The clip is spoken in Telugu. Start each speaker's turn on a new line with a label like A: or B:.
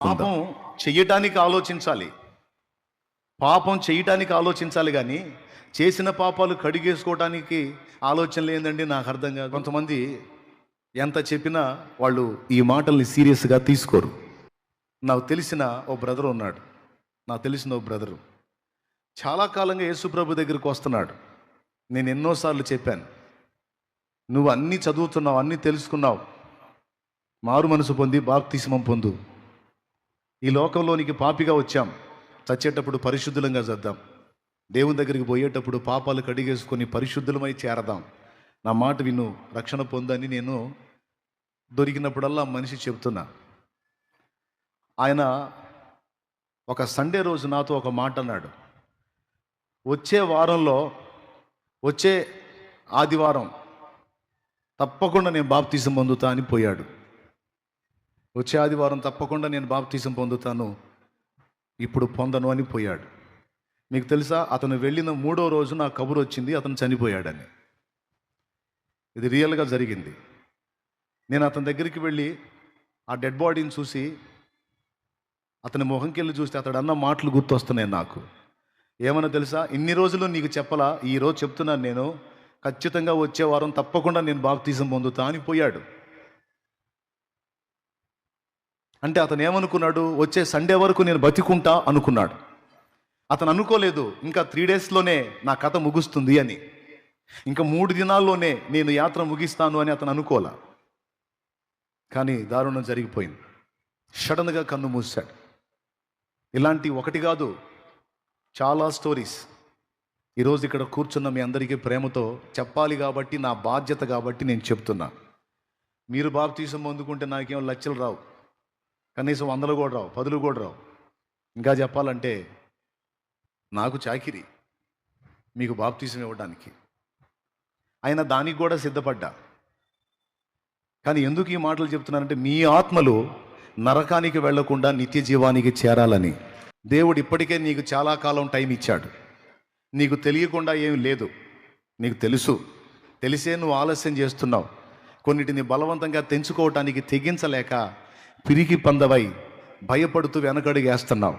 A: పాపం చెయ్యటానికి ఆలోచించాలి. పాపం చేయటానికి ఆలోచించాలి కానీ చేసిన పాపాలు కడిగేసుకోవటానికి ఆలోచన లేదండి. నాకు అర్థం కాదు. కొంతమంది ఎంత చెప్పినా వాళ్ళు ఈ మాటల్ని సీరియస్గా తీసుకోరు. నాకు తెలిసిన ఓ బ్రదర్ ఉన్నాడు. నాకు తెలిసిన ఓ బ్రదరు చాలా కాలంగా యేసుప్రభు దగ్గరికి వస్తున్నాడు. నేను ఎన్నోసార్లు చెప్పాను, నువ్వు అన్నీ చదువుతున్నావు, అన్నీ తెలుసుకున్నావు, మారు మనసు పొంది బాప్తిస్మం పొందు. ఈ లోకంలోనికి పాపిగా వచ్చాం, చచ్చేటప్పుడు పరిశుద్ధులంగా చద్దాం, దేవుని దగ్గరికి పోయేటప్పుడు పాపాలు కడిగేసుకొని పరిశుద్ధులమై చేరదాం, నా మాట విను, రక్షణ పొందని నేను దొరికినప్పుడల్లా మనిషి చెప్తున్నా. ఆయన ఒక సండే రోజు నాతో ఒక మాట అన్నాడు. వచ్చే ఆదివారం తప్పకుండా నేను బాప్తిజం పొందుతా అని పోయాడు. వచ్చే ఆదివారం తప్పకుండా నేను బాప్తిజం పొందుతాను, ఇప్పుడు పొందను అని పోయాడు. మీకు తెలుసా, అతను వెళ్ళిన 3వ రోజు నా కబురు వచ్చింది, అతను చనిపోయాడని. ఇది రియల్గా జరిగింది. నేను అతని దగ్గరికి వెళ్ళి ఆ డెడ్ బాడీని చూసి అతని మొహంకెళ్ళి చూస్తే అతడు అన్న మాటలు గుర్తొస్తున్నాయి నాకు. ఏమన్నా తెలుసా, ఇన్ని రోజులు నీకు చెప్పలా, ఈరోజు చెప్తున్నాను నేను, ఖచ్చితంగా వచ్చే వారం తప్పకుండా నేను బాప్తిజం పొందుతా అని పోయాడు. అంటే అతను ఏమనుకున్నాడు, వచ్చే సండే వరకు నేను బతికుంటా అనుకున్నాడు. అతను అనుకోలేదు ఇంకా 3 డేస్లోనే నా కథ ముగుస్తుంది అని, ఇంకా 3 దినాల్లోనే నేను యాత్ర ముగిస్తాను అని అతను అనుకోలే. కానీ దారుణం జరిగిపోయింది. సడన్గా కన్ను మూసాడు. ఇలాంటి ఒకటి కాదు, చాలా స్టోరీస్ ఈరోజు ఇక్కడ కూర్చున్న మీ అందరికీ ప్రేమతో చెప్పాలి కాబట్టి, నా బాధ్యత కాబట్టి నేను చెప్తున్నా. మీరు బాప్తిజం పొందుకుంటే నాకేం లక్షలు రావు, కనీసం 100 కూడా రావు, 10 కూడా రావు. ఇంకా చెప్పాలంటే నాకు చాకిరి మీకు బాప్తిజం ఇవ్వడానికి. ఆయన దానికి కూడా సిద్ధపడ్డా. కానీ ఎందుకు ఈ మాటలు చెప్తున్నానంటే, మీ ఆత్మలు నరకానికి వెళ్లకుండా నిత్య జీవానికి చేరాలని. దేవుడు ఇప్పటికే నీకు చాలా కాలం టైం ఇచ్చాడు. నీకు తెలియకుండా ఏమి లేదు, నీకు తెలుసు. తెలిసే నువ్వు ఆలస్యం చేస్తున్నావు. కొన్నిటిని బలవంతంగా తెంచుకోవటానికి తెగించలేక పిరికి పందవై భయపడుతూ వెనకడుగేస్తున్నావు.